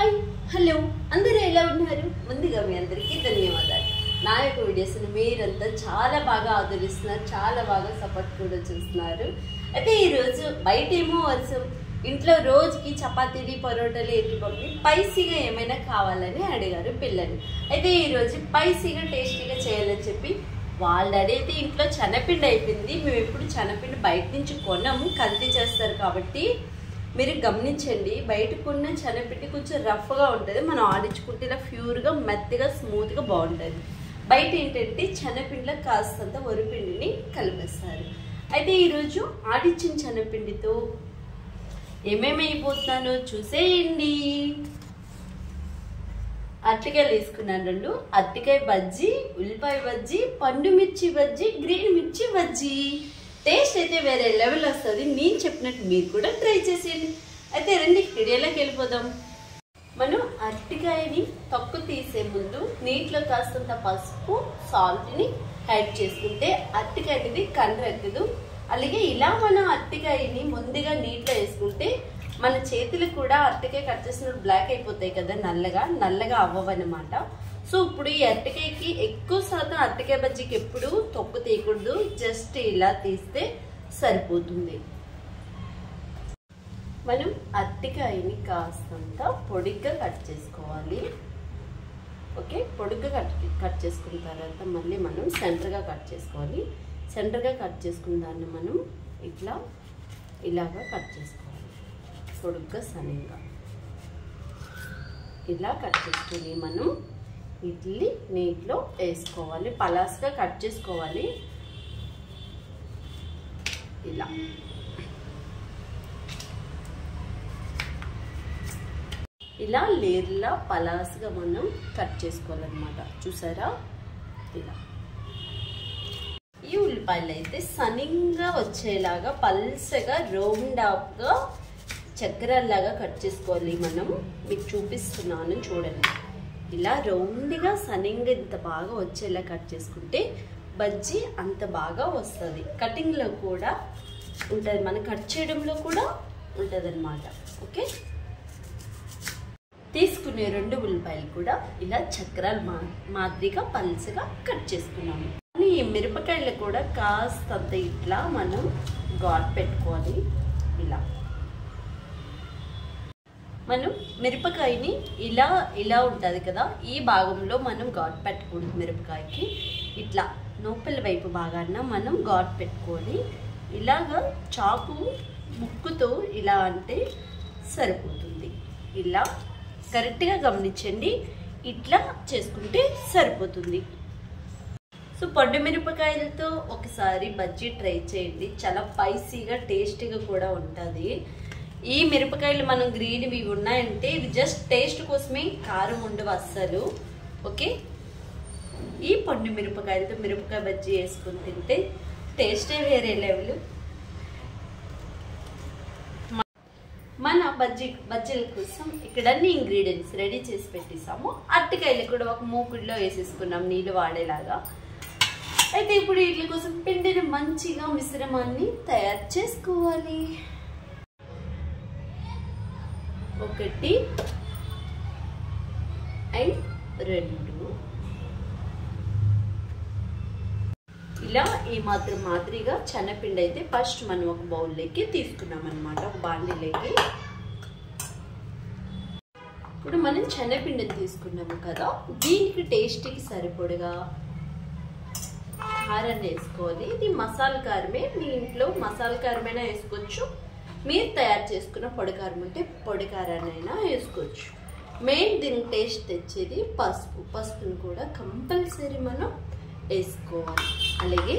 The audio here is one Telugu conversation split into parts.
హాయ్ హలో అందరూ ఎలా ఉన్నారు? ముందుగా మీ అందరికీ ధన్యవాదాలు. నా యొక్క వీడియోస్ని మీరంతా చాలా బాగా ఆదరిస్తున్నారు, చాలా బాగా సపోర్ట్ కూడా చూస్తున్నారు. అయితే ఈరోజు బయటేమో వర్షం, ఇంట్లో రోజుకి చపాతీలు పరోటాలు ఎత్తుకొని స్పైసీగా ఏమైనా కావాలని అడిగారు పిల్లలు. అయితే ఈరోజు స్పైసీగా టేస్టీగా చేయాలని చెప్పి వాళ్ళు అడిగితే ఇంట్లో శనగపిండి అయిపోయింది. మేము ఎప్పుడు శనగపిండి బయట నుంచి కొనము, కల్తీ చేస్తారు కాబట్టి మీరు గమనించండి. బయట కొన్న శనగపిండి కొంచెం రఫ్గా ఉంటుంది, మనం ఆడించుకుంటే ఇలా ప్యూర్గా మెత్తగా స్మూత్గా బాగుంటుంది. బయట ఏంటంటే శనగపిండిలో కాస్తంత వరిపిండిని కలిపేస్తారు. అయితే ఈరోజు ఆడించిన శనగపిండితో ఏమేమి అయిపోతున్నానో చూసేయండి. అరటికాయలు తీసుకున్నాను, 2 అరటికాయ బజ్జీ, ఉల్లిపాయ బజ్జీ, పండు మిర్చి బజ్జీ, గ్రీన్ మిర్చి బజ్జీ. టేస్ట్ అయితే వేరే లెవెల్ వస్తుంది. నేను చెప్పినట్టు మీరు కూడా ట్రై చేసేయండి. అయితే రండి వీడియోలోకి వెళ్ళిపోదాం. మనం అరటికాయని తొక్కు తీసే ముందు నీటిలో కాస్తంత పసుపు సాల్ట్ని యాడ్ చేసుకుంటే అరటికాయ అనేది కండ్రెక్కదు. అలాగే ఇలా మనం అరటికాయని ముందుగా నీటిలో వేసుకుంటే మన చేతులు కూడా అరటికాయ కట్ చేసినప్పుడు బ్లాక్ అయిపోతాయి కదా, నల్లగా అవ్వవన్నమాట. సో ఇప్పుడు ఈ అరటికాయకి ఎక్కువ శాతం అరటికాయ బజ్జీకి ఎప్పుడు తొక్కు తీయకూడదు, జస్ట్ ఇలా తీస్తే సరిపోతుంది. మనం అరటికాయని కాస్తంత పొడిగ్గా కట్ చేసుకోవాలి. ఓకే, పొడిగ్గా కట్ చేసుకున్న తర్వాత మళ్ళీ మనం సెంటర్గా కట్ చేసుకోవాలి. సెంటర్గా కట్ చేసుకున్న దాన్ని మనం ఇలాగా కట్ చేసుకోవాలి. పొడుగ్గా సన్నగా ఇలా కట్ చేసుకుని మనం వీటిని నీటిలో వేసుకోవాలి. పలాస్గా కట్ చేసుకోవాలి. ఇలా లేర్లా పలాస్గా మనం కట్ చేసుకోవాలన్నమాట. చూసారా? ఇలా ఈ ఉల్లిపాయలు అయితే సన్నింగా వచ్చేలాగా పల్సగా రౌండ్గా చక్రాల్లాగా కట్ చేసుకోవాలి. మనం మీకు చూపిస్తున్నాను చూడండి. ఇలా రౌండ్గా సన్నింగా ఇంత బాగా వచ్చేలా కట్ చేసుకుంటే బజ్జీ అంత బాగా వస్తుంది. కటింగ్లో కూడా ఉంటుంది, మనం కట్ చేయడంలో కూడా ఉంటుంది అన్నమాట. ఓకే, తీసుకునే 2 ఉల్లిపాయలు కూడా ఇలా చక్రాలు మాదిరిగా పల్చగా కట్ చేసుకున్నాము. ఈ మిరపకాయలు కూడా కాస్తంత ఇట్లా మనం ఘాట్ పెట్టుకోవాలి. మనం మిరపకాయని ఇలా ఉంటుంది కదా, ఈ భాగంలో మనం ఘాట్ పెట్టుకోండి. మిరపకాయకి ఇట్లా నూపల వైపు భాగాన మనం ఘాట్ పెట్టుకొని ఇలాగా చాకు ముక్కుతో ఇలా అంటే సరిపోతుంది. ఇలా కరెక్ట్గా గమనించండి, ఇట్లా చేసుకుంటే సరిపోతుంది. సో పండు మిరపకాయలతో ఒకసారి బజ్జీ ట్రై చేయండి, చాలా స్పైసీగా టేస్టీగా కూడా ఉంటుంది. ఈ మిరపకాయలు మనం గ్రీన్ ఇవి ఉన్నాయంటే ఇవి జస్ట్ టేస్ట్ కోసమే, కారం ఉండవు అస్సలు. ఓకే, ఈ పండు మిరపకాయలతో మిరపకాయ బజ్జీ వేసుకొని తింటే టేస్టే వేరే లెవెల్. మన బజ్జీల కోసం ఇక్కడ అన్ని ఇంగ్రీడియంట్స్ రెడీ చేసి పెట్టేసాము. అరటికాయలు కూడా ఒక మూకుడిలో వేసేసుకున్నాం నీళ్ళు వాడేలాగా. అయితే ఇప్పుడు వీటి కోసం పిండిని మంచిగా మిశ్రమాన్ని తయారు చేసుకోవాలి. 1 and 2 ఇలా ఈ మాదిరిగా శనగపిండి అయితే ఫస్ట్ మనం ఒక బౌల్లోకి తీసుకున్నాం అన్నమాట, ఒక బాండీలోకి. ఇప్పుడు మనం శనగపిండిని తీసుకున్నాము కదా, దీనికి టేస్ట్కి సరిపడగా కారాన్ని వేసుకోవాలి. ఇది మసాలా కారమే, మీ ఇంట్లో మసాలా కారమైనా వేసుకోవచ్చు, మీరు తయారు చేసుకున్న పొడి కారం అంటే పొడి కారాన్నైనా వేసుకోవచ్చు. మెయిన్ దీనికి టేస్ట్ తెచ్చేది పసుపుని కూడా కంపల్సరీ మనం వేసుకోవాలి. అలాగే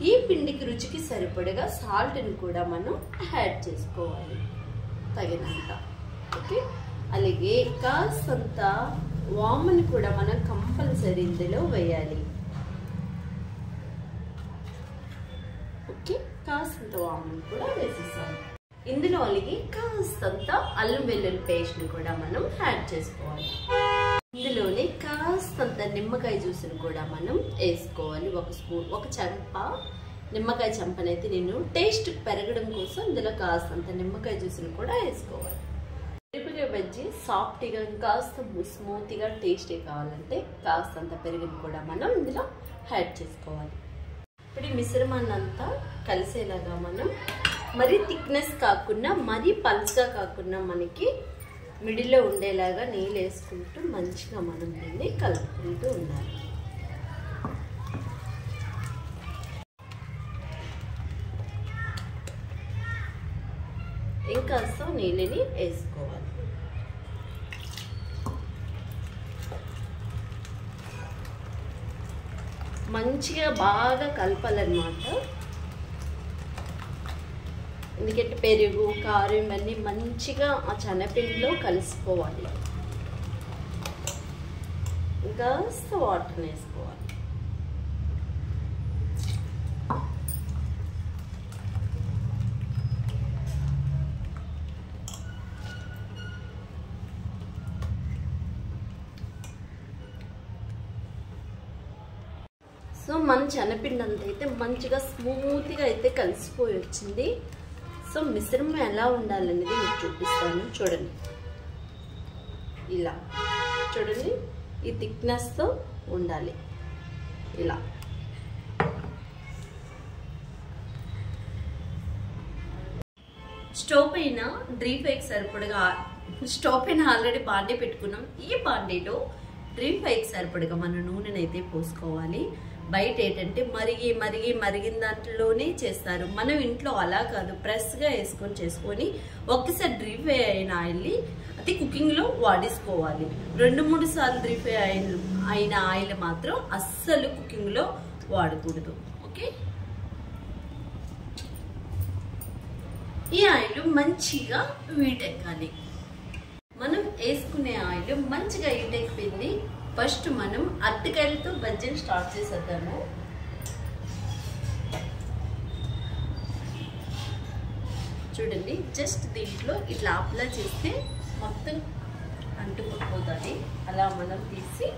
ఈ పిండికి రుచికి సరిపడగా సాల్ట్ని కూడా మనం యాడ్ చేసుకోవాలి తగినంత. ఓకే, అలాగే కాస్తంత వాముని కూడా మనం కంపల్సరీ ఇందులో వేయాలి. ఓకే, కాస్తంత వాముని కూడా వేసేసాము. ఇందులో అలాగే కాస్తంత అల్లం వెల్లుల్లి పేస్ట్ని కూడా మనం యాడ్ చేసుకోవాలి. ఇందులోనే కాస్తంత నిమ్మకాయ జ్యూస్ని కూడా మనం వేసుకోవాలి. 1 స్పూన్, 1 చెంప నిమ్మకాయ చెంపనైతే నేను టేస్ట్ పెరగడం కోసం ఇందులో కాస్తంత నిమ్మకాయ జ్యూస్ని కూడా వేసుకోవాలి. మిరపకాయ బజ్జీ సాఫ్ట్గా కాస్త స్మూత్గా టేస్టీ కావాలంటే కాస్తంత పెరుగుని కూడా మనం ఇందులో యాడ్ చేసుకోవాలి. ఇప్పుడు ఈ మిశ్రమాన్ని అంతా కలిసేలాగా మనం మరీ థిక్నెస్ కాకుండా మరీ పల్స్గా కాకుండా మనకి మిడిల్లో ఉండేలాగా నీళ్ళు వేసుకుంటూ మంచిగా మనం దీన్ని కలుపుకుంటూ ఉండాలి. ఇంకాస్త నీళ్ళని వేసుకోవాలి. మంచిగా బాగా కలపాలన్నమాట. ఎందుకంటే పెరుగు కారం ఇవన్నీ మంచిగా ఆ శనగపిండిలో కలిసిపోవాలి. ఇంకాస్త వాటర్ వేసుకోవాలి. సో మన శనగపిండి అంతా అయితే మంచిగా స్మూత్గా అయితే కలిసిపోయి వచ్చింది. సో మిశ్రమం ఎలా ఉండాలనేది మీకు చూపిస్తాను. చూడండి, ఇలా చూడండి, ఈ థిక్నెస్తో ఉండాలి. ఇలా స్టవ్ పైన డ్రీప్ ఫ్రైకి సరిపడగా స్టవ్ పైన ఆల్రెడీ బాండీ పెట్టుకున్నాం. ఈ బాండీలో డ్రీప్ ఫ్రైకి సరిపడగా మన నూనెని అయితే పోసుకోవాలి. బయట ఏంటంటే మరిగిన దాంట్లోనే చేస్తారు. మనం ఇంట్లో అలా కాదు, ప్రెస్గా వేసుకొని చేసుకొని ఒక్కసారి డ్రీప్ ఫ్రై అయిన ఆయిల్ని అది కుకింగ్లో వాడేసుకోవాలి. 2-3 సార్లు డ్రీప్ ఫ్రై అయిన ఆయిల్ మాత్రం అస్సలు కుకింగ్లో వాడకూడదు. ఓకే, ఈ ఆయిల్ మంచిగా వీటెక్కాలి. మనం వేసుకునే ఆయిల్ మంచిగా వీటెక్కింది. ఫస్ట్ మనం అరటికాయలతో బజ్జీని స్టార్ట్ చేసేద్దాము. చూడండి, జస్ట్ దీంట్లో ఇట్లా అప్లై చేస్తే మొత్తం అంటుకుపోతుంది. అలా మనం తీసి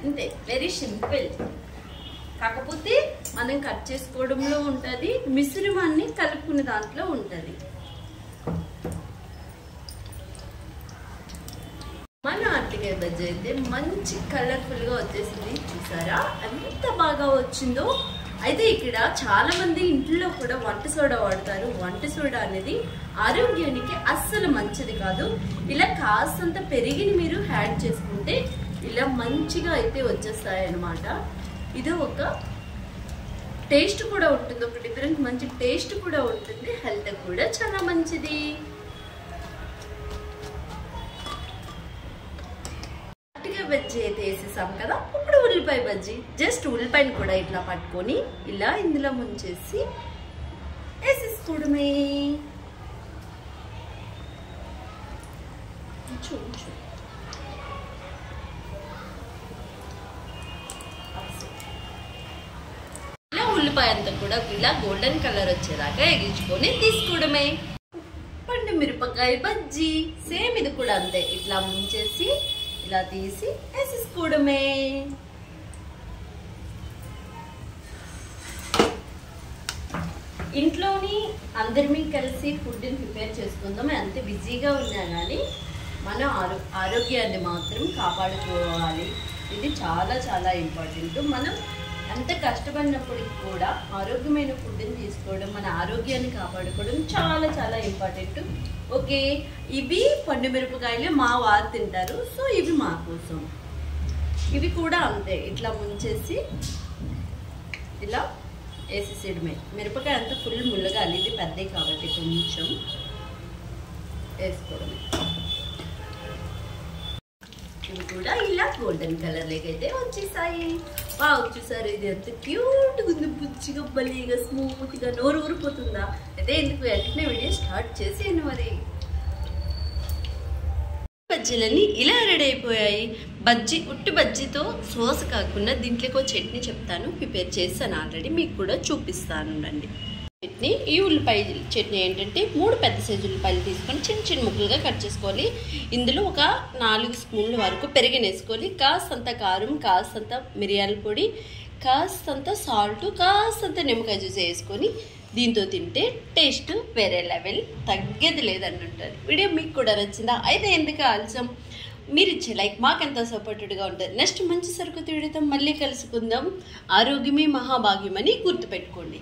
అంతే, వెరీ సింపుల్. కాకపోతే మనం కట్ చేసుకోవడంలో ఉంటుంది, మిశ్రమాన్ని కలుపుకునే దాంట్లో ఉంటుంది. మన అరటికాయ బజ్జీ అయితే మంచి కలర్ఫుల్గా వచ్చేసింది. చూసారా ఎంత బాగా వచ్చిందో. అయితే ఇక్కడ చాలా మంది ఇంట్లో కూడా వంట సోడా వాడతారు. వంట సోడా అనేది ఆరోగ్యానికి అస్సలు మంచిది కాదు. ఇలా కాస్తంత పెరిగిని మీరు యాడ్ చేసుకుంటే ఇలా మంచిగా అయితే వచ్చేస్తాయి అన్నమాట. ఇది ఒక టేస్ట్ కూడా ఉంటుంది, ఒక డిఫరెంట్ మంచి టేస్ట్ కూడా ఉంటుంది, హెల్త్ కూడా చాలా మంచిది. బజ్జీ అయితే వేసేసాం కదా. ఇప్పుడు ఉల్లిపాయ బజ్జీ, జస్ట్ ఉల్లిపాయని కూడా ఇట్లా పట్టుకొని ఇలా ఇందులో ముంచేసి వేసేసుకోవడమే. ఇలా ఉల్లిపాయ అంతా కూడా ఇలా గోల్డెన్ కలర్ వచ్చేదాకా ఎగించుకొని తీసుకోవడమే. పండు మిరపకాయ బజ్జీ సేమ్ ఇది కూడా అంతే, ఇట్లా ముంచేసి ఇలా తీసి వేసేసుకోవడమే. ఇంట్లోని అందరిమీ కలిసి ఫుడ్ని ప్రిపేర్ చేసుకుందాం. ఎంత బిజీగా ఉన్నా కానీ మన ఆరోగ్యాన్ని మాత్రం కాపాడుకోవాలి. ఇది చాలా చాలా ఇంపార్టెంట్. మనం ఎంత కష్టపడినప్పటికి కూడా ఆరోగ్యమైన ఫుడ్ని తీసుకోవడం, మన ఆరోగ్యాన్ని కాపాడుకోవడం చాలా చాలా ఇంపార్టెంట్. ఓకే, ఇవి పండు మిరపకాయలు మా వారు తింటారు, సో ఇవి మా కోసం. ఇవి కూడా అంతే, ఇట్లా ముంచేసి ఇలా వేసేసేయడమే. మిరపకాయ అంతా ఫుల్ ముల్లగాలి, ఇది పెద్దవి కాబట్టి కొంచెం వేసుకోవడమే. ఇవి కూడా ఇలా గోల్డెన్ కలర్ అయితే వచ్చేసాయి. వావ్, చూసారు ఇది ఎంత క్యూట్గా ఉంది, బుచ్చిగా బలిగా స్మూత్గా, నోరు ఊరిపోతుందా? అయితే ఎందుకు వెంటనే వీడియో స్టార్ట్ చేసేయండి. మరి బజ్జీలన్నీ ఇలా రెడీ అయిపోయాయి. బజ్జీ ఉట్టి బజ్జీతో సోస్ కాకుండా దీంట్లోకి ఒక చట్నీ చెప్తాను, ప్రిపేర్ చేస్తాను ఆల్రెడీ, మీకు కూడా చూపిస్తాను రండి. చట్నీ, ఈ ఉల్లిపాయ చట్నీ ఏంటంటే 3 పెద్ద సైజు ఉల్లిపాయలు తీసుకొని చిన్న చిన్న ముక్కలుగా కట్ చేసుకోవాలి. ఇందులో ఒక 4 స్పూన్ల వరకు పెరిగనేసుకోవాలి. కాస్తంత కారం, కాస్తంత మిరియాల పొడి, కాస్తంత సాల్ట్, కాస్తంత నిమ్మకాయ జ్యూస్ వేసుకొని దీంతో తింటే టేస్ట్ వేరే లెవెల్, తగ్గేది లేదన్నట్టు. వీడియో మీకు కూడా నచ్చిందా? అయితే ఎందుకు ఆలస్యం, మీరు ఇచ్చే లైక్ మాకెంతో సపోర్టెడ్గా ఉంటుంది. నెక్స్ట్ మంచి సరుకు వీడియోతో మళ్ళీ కలుసుకుందాం. ఆరోగ్యమే మహాభాగ్యమని గుర్తుపెట్టుకోండి.